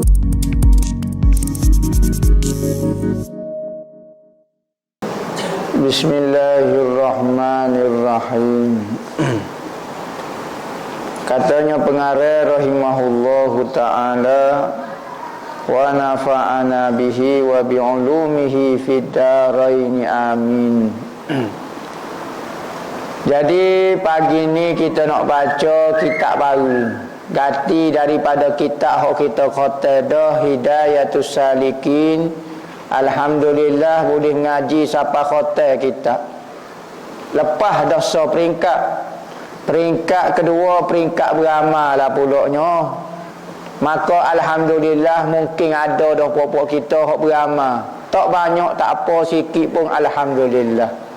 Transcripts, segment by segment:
Bismillahirrahmanirrahim. Katanya pengarah rahimahullahu ta'ala, wa nafa'ana bihi wa bi'ulumihi fid daraini amin. Jadi pagi ni kita nak baca kitab baru, ganti daripada kitab hok kita khatam dah, Hidayatus Salikin. Alhamdulillah boleh ngaji siapa khatam kita. Lepas dah so peringkat kedua, peringkat beramal lah pulaknya. Maka alhamdulillah mungkin ada dah puak-puak kita hok beramal. Tak banyak tak apa, sikit pun alhamdulillah.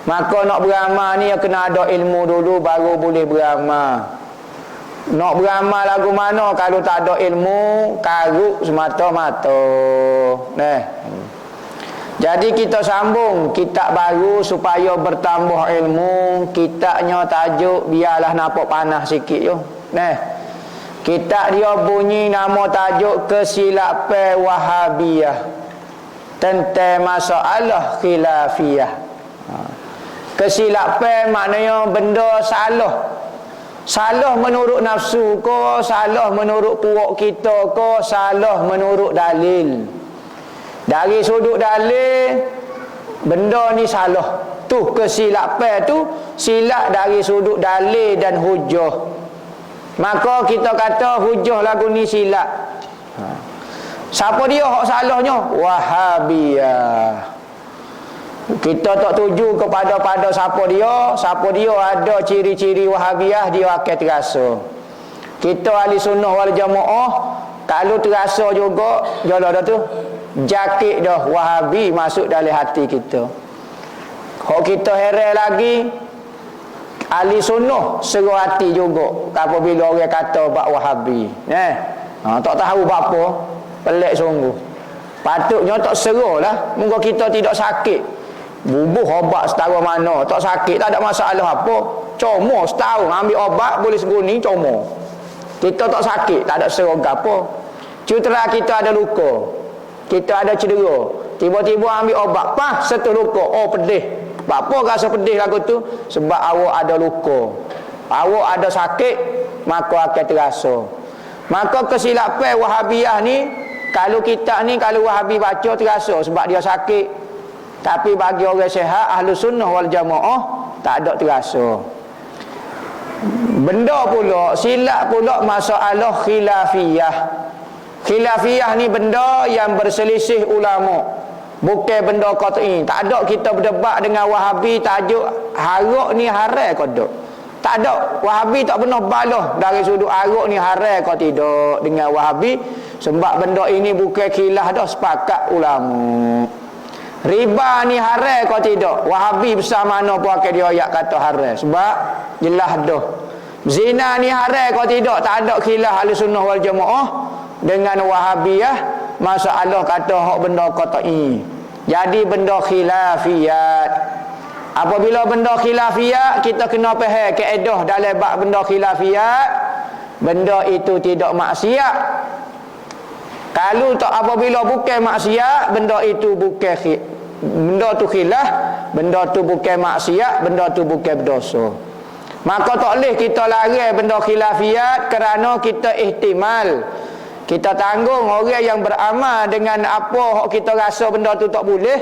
Maka nak beramal ni kena ada ilmu dulu baru boleh beramal. Nak beramal lagu mana kalau tak ada ilmu, karuk semata-mata. Jadi kita sambung kitab baru supaya bertambah ilmu. Kitabnya tajuk biarlah nampak panas sikit yo. Kitab dia bunyi nama tajuk Kesilapan Wahabiyah tentang masalah khilafiyah. Kesilapan maknanya benda salah. Salah menurut nafsu ko, salah menurut puak kita ko, salah menurut dalil. Dari sudut dalil, benda ni salah. Tu kesilapan tu, silap dari sudut dalil dan hujah. Maka kita kata hujah lagu ni silap. Siapa dia hak salahnya? Wahabiyah. Kita tak tuju kepada siapa dia ada ciri-ciri Wahabiyah, dia akan terasa. Kita ahli sunnah wal jamaah kalau terasa juga jalan dah tu, jakit dah Wahabi masuk dalam hati kita. Hak kita heran lagi, ahli sunnah seru hati juga apabila orang kata bab Wahabi. Tak tahu apa, pelik sungguh. Patutnya tak serulah, moga kita tidak sakit. Bubuh obat setara mana, tak sakit, tak ada masalah apa. Comor setahun ambil obat boleh seguni comor. Kita tak sakit, tak ada serogam apa. Cutera kita ada luka, kita ada cedera, tiba-tiba ambil obat, satu luka, oh pedih. Apa rasa pedih lagu tu? Sebab awak ada luka, awak ada sakit, maka akan terasa. Maka kesilapan Wahabiyah ni, kalau kita ni, kalau Wahabi baca terasa sebab dia sakit. Tapi bagi orang sihat, ahlu sunnah wal jamaah, tak ada terasa. Benda pula, silap pula masalah khilafiyah. Khilafiyah ni benda yang berselisih ulama, bukan benda qat'i. Tak ada kita berdebat dengan Wahabi tajuk arak ni haram ke tak. Tak ada. Wahabi tak pernah balah dari sudut arak ni haram ke tidak dengan Wahabi. Sebab benda ini bukan khilaf dah, sepakat ulama. Riba ni haram ke tidak? Wahabi besar mana pun akan dia ayat kata haram. Sebab jelas dah. Zina ni haram ke tidak? Tak ada khilaf ahli sunnah wal jamaah dengan Wahabiyah masalah kata hak benda qat'i. Jadi benda khilafiyat. Apabila benda khilafiyat, kita kena faham kaedah dalam bab benda khilafiyat. Benda itu tidak maksiat. Kalau tak, apabila bukan maksiat, benda itu bukan benda tu khilaf, benda tu bukan maksiat, benda tu bukan berdosa. Maka tak boleh kita lari benda khilafiyat kerana kita ihtimal, kita tanggung orang yang beramal dengan apa kita rasa benda tu tak boleh,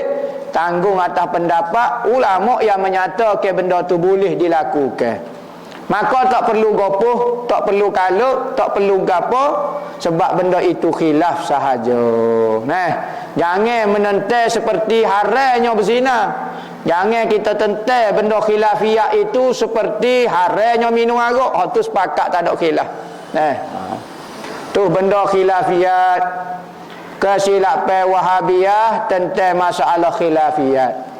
tanggung atas pendapat ulama yang menyatakan benda tu boleh dilakukan. Maka tak perlu gopoh, tak perlu kalut, tak perlu gapo, sebab benda itu khilaf sahaja. Jangan menentang seperti haramnya berzina. Jangan kita tentang benda khilafiyah itu seperti haramnya minum arak. Hak tu sepakat tak ada khilaf. Tu benda khilafiyat, kesilapan Wahabiyah tentang masalah khilafiyat.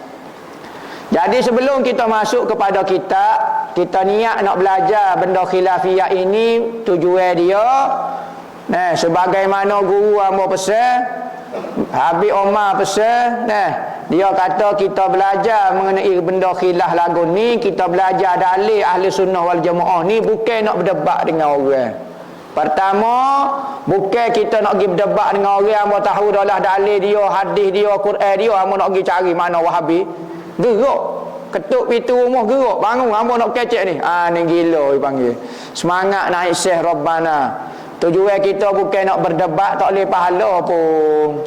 Jadi sebelum kita masuk kepada kita niat nak belajar benda khilafiyah ini, tujuan dia sebagaimana guru hamba pesan, Habib Omar pesan, dia kata kita belajar mengenai benda khilaf lagu ni, kita belajar dalil ahli sunnah wal jamaah ni bukan nak berdebat dengan orang. Pertama, bukan kita nak pergi berdebat dengan orang yang tahu dah dalil dia, hadis dia, Quran dia, hamba nak pergi cari mana Wahabi. Gerok. Ketuk pintu rumah gerok. Bangun, hamba nak kecek ni. Ni gila dipanggil. Semangat naik Syekh Rabbana. Tujuan kita bukan nak berdebat, tak boleh pahala pun.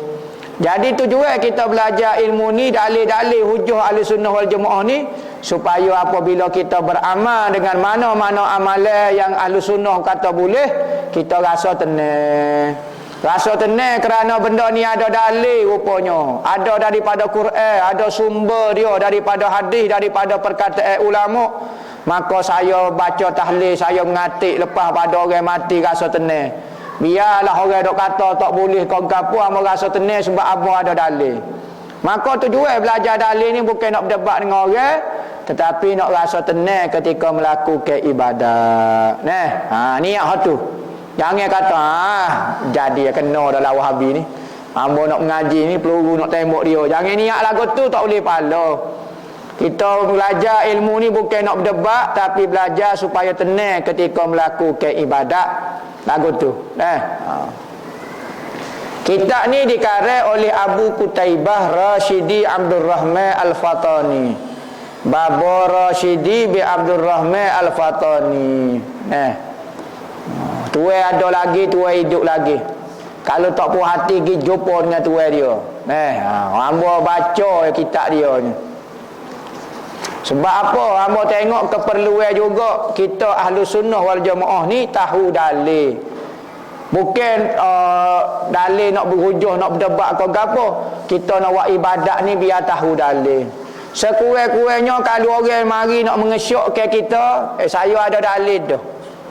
Jadi tujuan kita belajar ilmu ni, dalil-dalil hujah Ahlussunnah wal Jamaah ni, supaya apabila kita beramal dengan mana-mana amalan yang Ahlussunnah kata boleh, kita rasa tenang. Rasa tenang kerana benda ni ada dalil rupanya. Ada daripada Quran, ada sumber dia daripada hadis, daripada perkataan ulama. Maka saya baca tahlil, saya mengatik lepas pada orang mati rasa tenang. Biarlah orang dok kata tak boleh kau gapo, hamba rasa tenang sebab apa ada dalil. Maka tujuan belajar dalil ni bukan nak berdebat dengan orang, tetapi nak rasa tenang ketika melakukan ibadat. Niat hak tu. Jangan kata jadi kena dalam Wahabi ni. Hamba nak mengaji ni peluru nak tembak dia. Jangan niat lagu tu, tak boleh pahala. Kita belajar ilmu ni bukan nak berdebat, tapi belajar supaya tenang ketika melakukan ibadat. Lagu tu. Kitab ni dikarang oleh Abu Qutaibah Rashidi Abdul Rahman Al-Fatani. Baba Rashidi bin Abdul Rahman Al-Fatani. Tuai ada lagi, tuai hidup lagi. Kalau tak puas hati pergi jumpa dengan tuai dia. Hamba baca kitab dia ni. Sebab apa? Hamba tengok keperluan juga kita Ahlussunnah wal Jamaah ni tahu dalil. Bukan dalil nak berhujah, nak berdebat ke apa. Kita nak buat ibadat ni biar tahu dalil. Sekurang-kurangnya kalau orang mari nak mengesyokkan kita, saya ada dalil dah.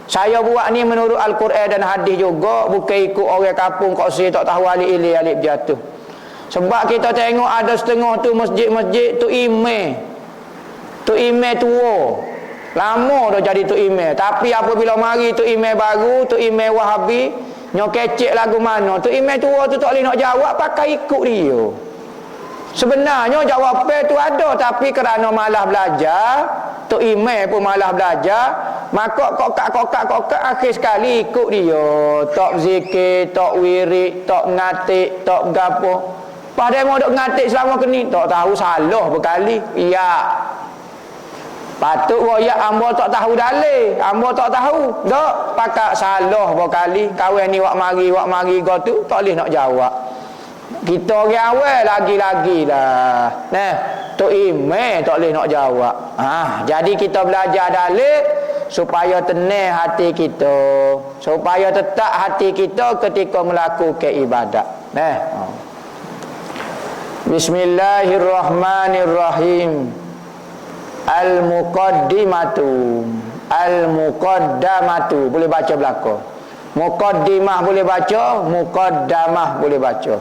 Saya buat ni menurut Al-Quran dan hadis juga, bukan ikut orang kampung kok saya tak tahu alif-alif alif jatuh. Sebab kita tengok ada setengah tu masjid-masjid tu imam. Tu imam tua. Lama dah jadi tu imam. Tapi apabila mari tu imam baru, tu imam Wahabi, nyok kecek lagu mana, tu imam tua tu tak boleh nak jawab, pakai ikut dia. Sebenarnya jawapan tu ada, tapi kerana malah belajar, tu imam pun malah belajar, maka kokak akhir sekali ikut dia. Tak zikir, tak wirid, tak ngatik, tak gapo. Padahal mau dok ngatik selama kini, tak tahu salah berkali. Ya. Patut royak hamba tak tahu dalil, hamba tak tahu. Dak pakak salah berkali. Kawan ni wak mari go tu tak boleh nak jawab. Kita orang awal lagi-lagi lah. Tu imam tak boleh nak jawab. Jadi kita belajar dalil supaya tenang hati kita, supaya tetap hati kita ketika melakukan ibadat. Bismillahirrahmanirrahim. Al-muqaddamatu boleh baca belakang. Muqaddimah boleh baca, muqaddamah boleh baca.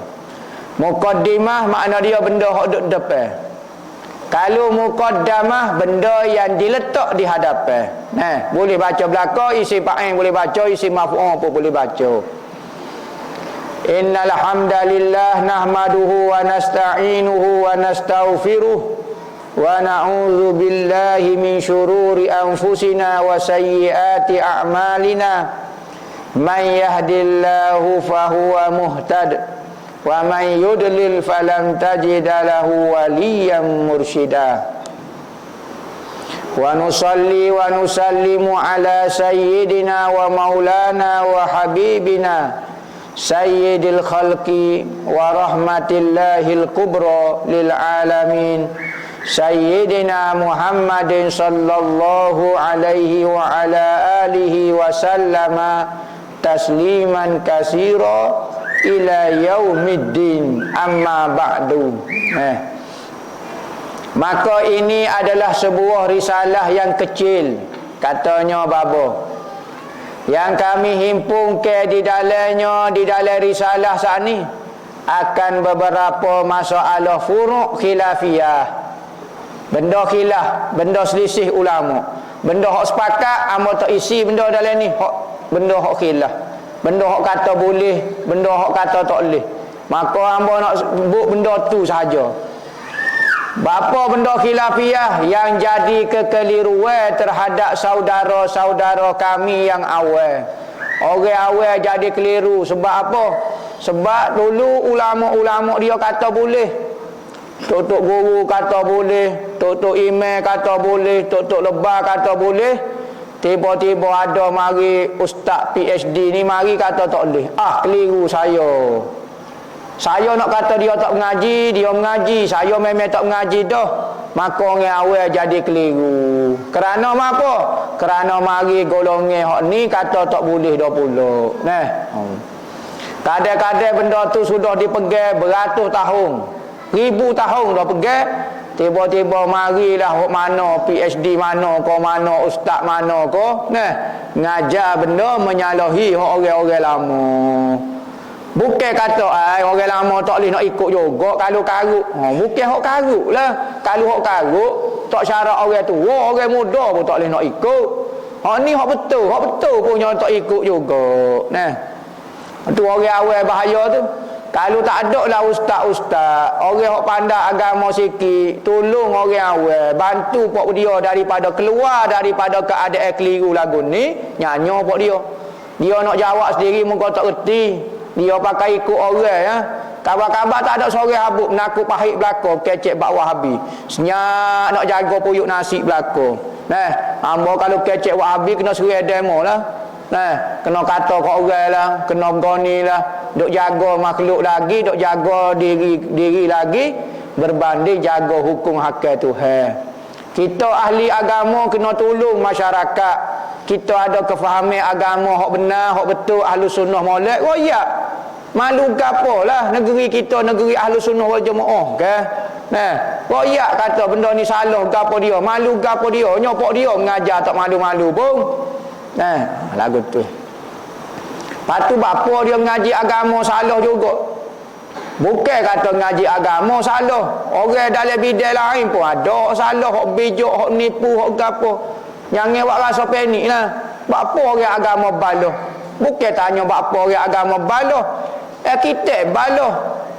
Muqaddimah makna dia benda hak duduk depan. Kalau muqaddamah benda yang diletak di hadapan. Boleh baca belakang, isi fa'il boleh baca, isi maf'ul pun boleh baca. Innal hamdalillah nahmaduhu wa nasta'inuhu wa nastaghfiruh. Wa na'udzu billahi min syururi anfusina wa sayyiati a'malina. Man yahdillahu fahuwa muhtad wa man yudlil falan tajida lahu waliyyan mursyida. Wa nusalli wa nusallimu ala sayyidina wa maulana wa habibina sayyidil khalqi wa rahmatillahil kubra lil alamin Sayyidina Muhammadin sallallahu alaihi wa ala alihi wa sallama tasliman katsira ila yaumiddin, amma ba'du. Maka ini adalah sebuah risalah yang kecil, katanya babo, yang kami himpunkan di dalamnya, di dalam risalah saat ni akan beberapa masalah furu' khilafiyah. Benda khilaf, benda selisih ulama, benda hak sepakat amo tak isi benda dalam ni, hak benda hak khilaf, benda hak kata boleh, benda hak kata tak boleh. Maka hamba nak sebut benda tu saja. Bapa benda khilafiyah yang jadi kekeliruan terhadap saudara-saudara kami yang awal, Orang awal jadi keliru. Sebab apa? Sebab dulu ulama-ulama dia kata boleh. Tok-tok guru kata boleh, tok-tok imam kata boleh, tok-tok lebah kata boleh. Tiba-tiba ada mari ustaz PhD ni mari kata tak boleh. Keliru saya. Saya nak kata dia tak mengaji, dia mengaji. Saya memang tak mengaji dah. Maka orang awal jadi keliru. Kerana apa? Kerana mari golongan hak ni kata tak boleh dah pula. Nah. Kadang-kadang benda tu sudah dipegang beratus tahun. 1000 tahun dah pegang. Tiba-tiba marilah hok mana PhD mana ko mana ustaz mana ko nah ngajar benda menyalahi hok orang-orang lama. Bukan kata orang lama tak boleh nak ikut juga kalau karut. Bukan hok karut lah. Kalau hok karut tak syarat orang tua, orang muda pun tak boleh nak ikut. Hok ni hok betul punya tak ikut juga. Nah. Tu orang awal bahaya tu. Kalau tak ada lah ustaz-ustaz, orang yang pandai agama sikit, tolong orang awal, bantu pok dia daripada keluar daripada keadaan keliru lagu ni, nyanyi pok dia. Dia nak jawab sendiri muka tak reti. Dia pakai ikut orang ya. Kabar-kabar tak ada seorang habuk menakut pahit belakang, kecek bawah habis. Senyak nak jaga puyuk nasi belakang. Nah, hamba kalau kecek wahabi kena serai demo lah. Nah, kena kata kat orang lah, kena berani lah, duk jaga makhluk lagi, duk jaga diri lagi berbanding jaga hukum hakal Tuhan. Kita ahli agama kena tolong masyarakat. Kita ada kefahaman agama hak benar, hak betul, ahli sunnah molek. Oh ya. Malu gapo lah negeri kita, negeri ahli sunnah wal jamaah ke? Nah, oh ya kata benda ni salah gapo dia, malu gapo dia, nyopok dia mengajar tak malu-malu pun. Nah, lagu tu. Patu bapa dia ngaji agama salah juga. Bukan kata ngaji agama salah. Orang dalam bidang lain pun ada salah, hok bijak, hok nipu, hok gapo. Jangan buat rasa panik lah. Bapa orang agama baloh. Bukan tanya bapa orang agama baloh. Arkitek baloh.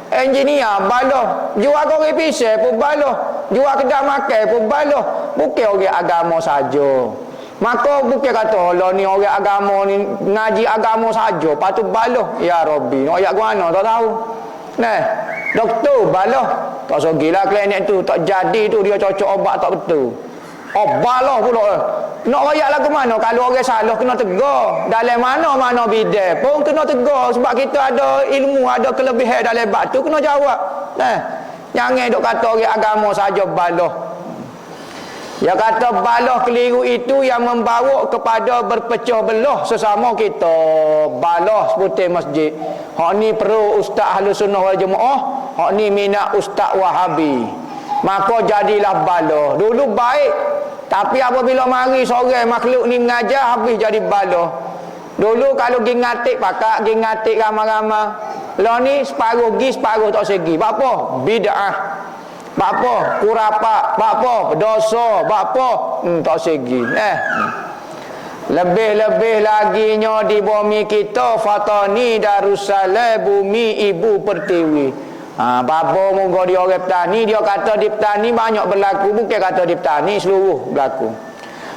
Engineer baloh. Jual goreng pisang pun baloh. Jual kedai makan pun baloh. Bukan orang agama saja. Maka bukan kata Allah ni orang agama ni ngaji agama saja patut baloh. Ya Rabbi, nak ayat mana tak tahu. Nah, doktor baloh. Tak sogilah klinik tu tak jadi tu dia cocok obat tak betul. Baloh pula. Nak ayat lagu mana kalau orang salah kena tegur. Dalam mana-mana bidang pun kena tegur sebab kita ada ilmu, ada kelebihan dalam bab tu kena jawab. Nah, jangan duk kata orang agama saja baloh. Ya kata baloh keliru itu yang membawa kepada berpecah belah sesama kita. Baloh seperti masjid. Hak ni perlu ustaz ahli sunnah wal jamaah, hak ni minat ustaz wahabi. Maka jadilah baloh. Dulu baik, tapi apabila mari seorang makhluk ni mengajar habis jadi baloh. Dulu kalau pergi ngatik pakak, pergi ngatik ramai-ramai. Lah ni separuh pergi, separuh tak segi. Apa? Bid'ah. Bapa kurapak, bapa dosa, bapa tak segi. Lebih-lebih lagi nya di bumi kita fatani Darussalam bumi ibu pertiwi. Bapa moga dia orang petani, dia kata di petani banyak berlaku, bukan kata di petani seluruh berlaku.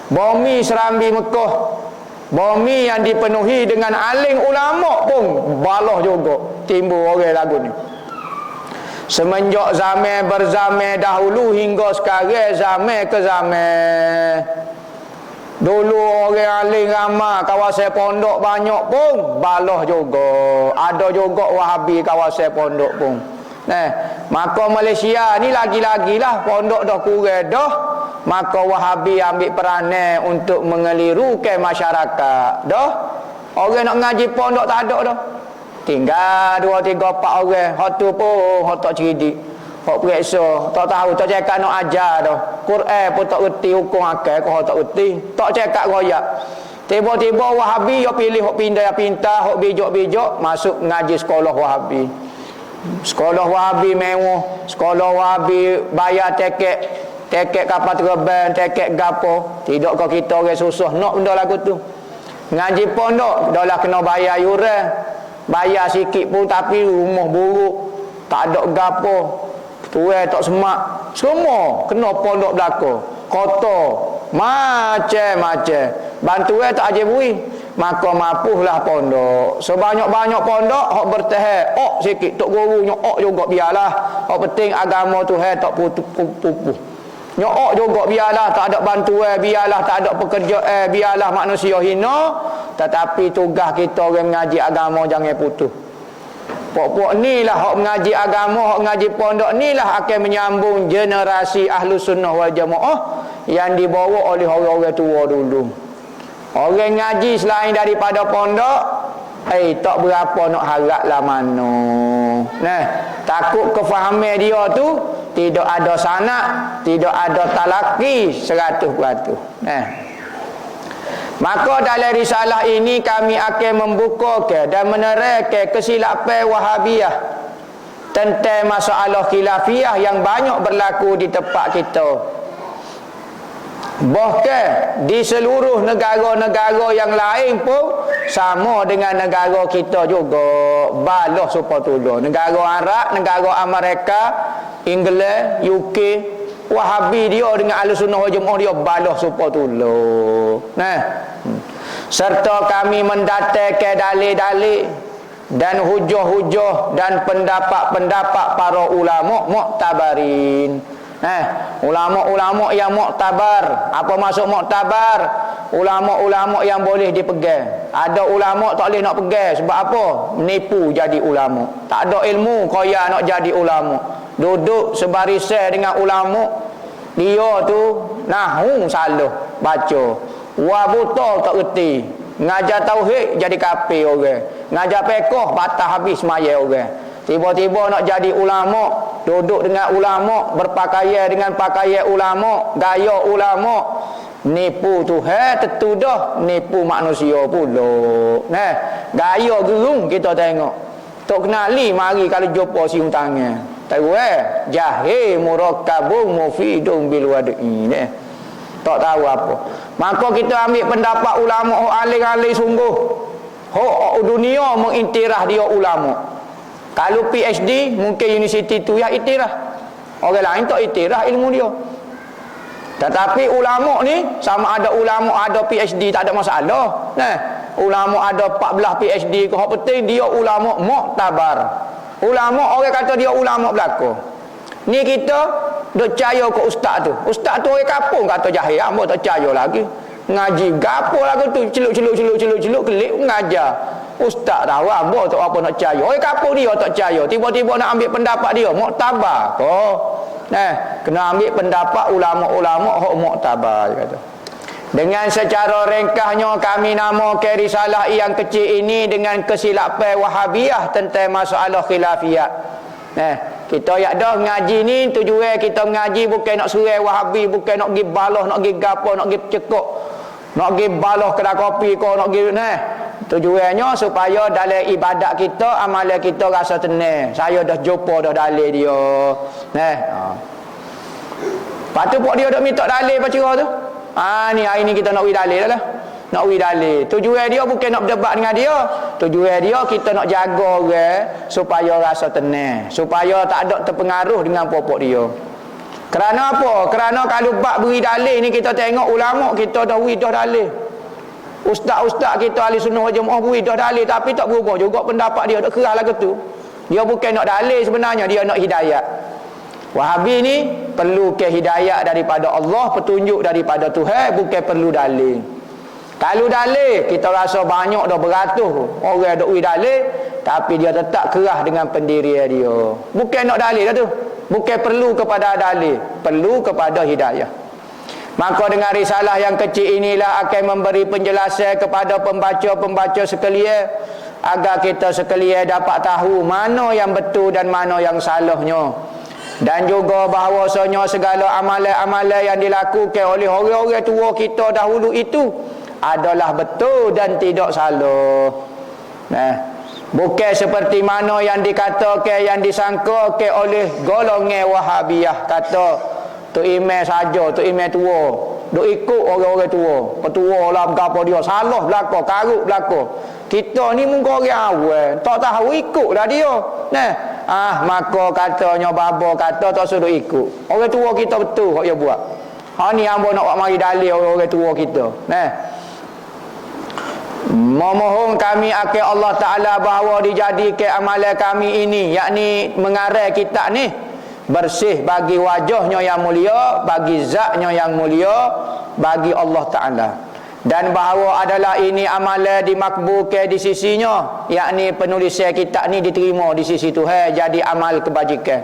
Bumi Serambi Mekah, bumi yang dipenuhi dengan alim ulama pun baloh juga timbul orang lagu ni. Semenjak zaman berzaman dahulu hingga sekarang zaman ke zaman. Dulu orang alim ramai, kawasan pondok banyak pun baloh juga. Ada juga wahabi kawasan pondok pun. Maka Malaysia ni lagi-lagilah pondok dah kurang dah. Maka wahabi ambil peranan untuk mengelirukan masyarakat. Dah. Orang nak ngaji pondok tak ada dah. Tinggal 2, 3, 4 orang. Hak tu pun hak tak cerdik. Hak periksa, tak tahu, tak cakap nak ajar dah. Quran pun tak reti, hukum akal kau tak reti. Tak cakap royak. Tiba-tiba wahabi dia pilih hak pintar, hak bijak-bijak masuk ngaji sekolah wahabi. Sekolah wahabi mewah, sekolah wahabi bayar tiket kapal terbang, tiket gapo. Tidakkah kita orang susah nak benda lagu tu? Ngaji pondok dah lah kena bayar yuran. Bayar sikit pun tapi rumah buruk, tak ada gapo, tuai tak semak, semua kena pondok belakang, kotor, macam-macam. Bantuan tak aje bui. maka mapuhlah pondok. Sebanyak-banyak pondok hok bertahan sikit tok guru nyok juga biarlah. Hok penting agama Tuhan tak pupuh. Nyok juga biarlah tak ada bantuan, biarlah tak ada pekerjaan, biarlah manusia hina, tetapi tugas kita orang mengaji agama jangan putus. Pok-pok inilah hok mengaji agama, hok mengaji pondok inilah akan menyambung generasi ahlu sunnah wal jamaah yang dibawa oleh orang-orang tua dulu. Orang ngaji selain daripada pondok, tak berapa nak haraplah mana. Nah, takut kefahaman dia tu tidak ada sanad, tidak ada talaqi 100%. Nah, maka dalam risalah ini kami akan membuka dan menerangkan kesilapan Wahabiyah tentang masalah khilafiyah yang banyak berlaku di tempat kita. Bahkan di seluruh negara-negara yang lain pun sama dengan negara kita juga, balah supaya tolong. Negara Arab, negara Amerika, Inggeris, UK, Wahabi dia dengan Ahlussunnah wal Jamaah dia balah supaya tolong. Nah, serta kami mendatangkan dalil-dalil dan hujah-hujah dan pendapat-pendapat para ulama muktabarin. Ulama-ulama yang muktabar. Apa maksud muktabar? Ulama-ulama yang boleh dipegang. Ada ulama tak boleh nak pegang. Sebab apa? Menipu jadi ulama. Tak ada ilmu kaya nak jadi ulama. Duduk sebarisan dengan ulama, dia tu nahu salah baca, wa buta tak reti, ngajar tauhid jadi kafir orang, ngajar fiqh batal habis semaya orang. Tiba-tiba nak jadi ulama, duduk dengan ulama, berpakaian dengan pakaian ulama, gaya ulama, nipu Tuhan tentu dah, nipu manusia pula. Nah, gaya gerung kita tengok. Tok kenali mari kalau jumpa siung tangan. Tahu jahil murakkabun mufidun bil wadi. Tak tahu apa. Maka kita ambil pendapat ulama alim-alim sungguh. Hak dunia mengiktiraf dia ulama. Kalau PhD mungkin universiti tu yang iktiraf. Orang lain tak iktiraf ilmu dia. Tetapi ulama ni sama ada ulama ada PhD tak ada masalah. Nah, ulama ada 14 PhD ke hak penting dia ulama muktabar. Ulama orang kata dia ulama belaka. Ni kita duk percaya ke ustaz tu. Ustaz tu orang kampung kata jahil, hamba tak percaya lagi. Ngaji gapo lagu tu celuk kelik ngajar. Ustaz tahu hamba tak apa nak percaya. Orang kampung dia tak percaya. Tiba-tiba nak ambil pendapat dia muktabar. Kena ambil pendapat ulama-ulama hak muktabar dia kata. Dengan secara ringkasnya kami namakan risalah yang kecil ini dengan kesilapan Wahabiyah tentang masalah khilafiyah. Kita yak dah ngaji ni tujuan kita ngaji bukan nak surai Wahabi, bukan nak pergi balah, nak pergi gapo, nak pergi cekok, nak pergi balah kedai kopi kau nak pergi tujuannya supaya dalam ibadat kita, amalan kita rasa tenang. Saya dah jumpa dah dalil dia. Lepas tu pok dia dah minta dalil apa cerah tu? Ni hari ni kita nak wi dalil lah. Nak wi dalil. Tujuan dia bukan nak berdebat dengan dia. Tujuan dia kita nak jaga orang supaya rasa tenang, supaya tak ada terpengaruh dengan pokok dia. Kerana apa? Kerana kalau bab beri dalil ni kita tengok ulama kita dah wi dah dalil. Ustaz-ustaz kita ahli sunnah wal jamaah wi dah dalil tapi tak berubah juga pendapat dia tak keras lagu tu. Dia bukan nak dalil sebenarnya, dia nak hidayat. Wahabi ni perlu ke hidayah daripada Allah, petunjuk daripada Tuhan, bukan perlu dalil. Kalau dalil kita rasa banyak dah beratus orang duk wi dalil tapi dia tetap keras dengan pendirian dia. Bukan nak dalil dah tu. Bukan perlu kepada dalil, perlu kepada hidayah. Maka dengan risalah yang kecil inilah akan memberi penjelasan kepada pembaca-pembaca sekalian agar kita sekalian dapat tahu mana yang betul dan mana yang salahnya. Dan juga bahawasanya segala amalan-amalan yang dilakukan oleh orang-orang tua kita dahulu itu adalah betul dan tidak salah. Bukan seperti mana yang dikatakan, yang disangkakan oleh golongan Wahabiyah, kata tu imam saja, tu imam tua, duk ikut orang-orang tua. Petua lah berapa dia, salah belaka, karut belaka. Kita ni muka orang awal, tak tahu ikutlah dia. Maka katanya baba kata tak suruh ikut. Orang tua kita betul hak dia buat. Ni hamba nak mari dalil orang-orang tua kita. Memohon kami akan Allah Ta'ala bahawa dijadikan amalan kami ini, yakni mengarang kitab ni bersih bagi wajahnya yang mulia, bagi zatnya yang mulia, bagi Allah Ta'ala. Dan bahawa adalah ini amalan dimakbulkan di sisinya, yakni penulisan kitab ni diterima di sisi Tuhan jadi amal kebajikan,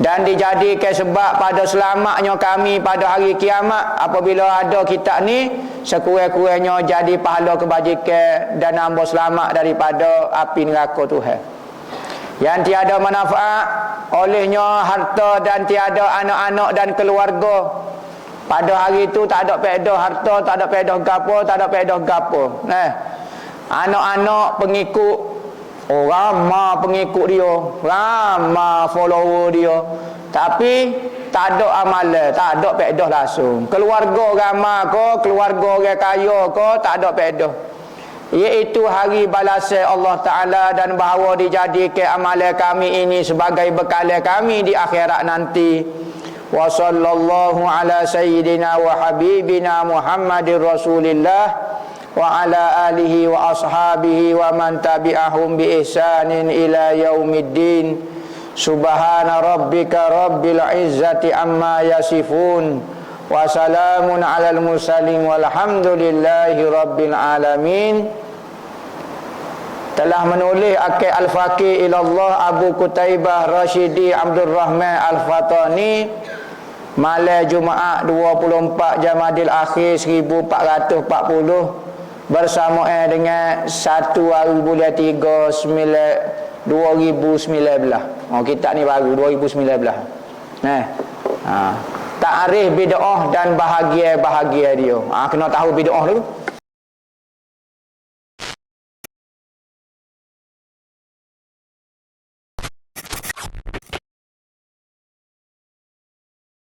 dan dijadikan sebab pada selamatnya kami pada hari kiamat apabila ada kitab ni, sekurang-kurangnya jadi pahala kebajikan dan hamba selamat daripada api neraka Tuhan yang tiada manfaat olehnya harta dan tiada anak-anak dan keluarga. Pada hari itu tak ada faedah harta, tak ada faedah gapo, tak ada faedah gapo. Anak-anak pengikut, ramai pengikut dia, ramai follower dia, tapi tak ada amalan, tak ada faedah langsung. Keluarga ramai ke, keluarga orang kaya ke, tak ada faedah. Iaitu hari balasan Allah Ta'ala, dan bahawa dijadikan amalan kami ini sebagai bekalan kami di akhirat nanti. Wa sallallahu ala sayyidina wa habibina Muhammadir Rasulillah wa ala alihi wa ashabihi wa man tabi'ahum bi ihsanin ila yaumiddin. Subhana rabbika rabbil izzati amma yasifun wa salamun alal mursalin walhamdulillahi rabbil alamin. Telah menulis akil Al-Faqih ilallah Abu Qutaibah Rashidi Abdul Rahman Al-Fatani malam Jumaat 24 Jamadil Akhir 1440 bersamaan dengan 1 hari bulan 3 2019. Kitab ni baru 2019. Ta'rif bid'ah dan bahagia-bahagia dia. Kena tahu bid'ah dulu.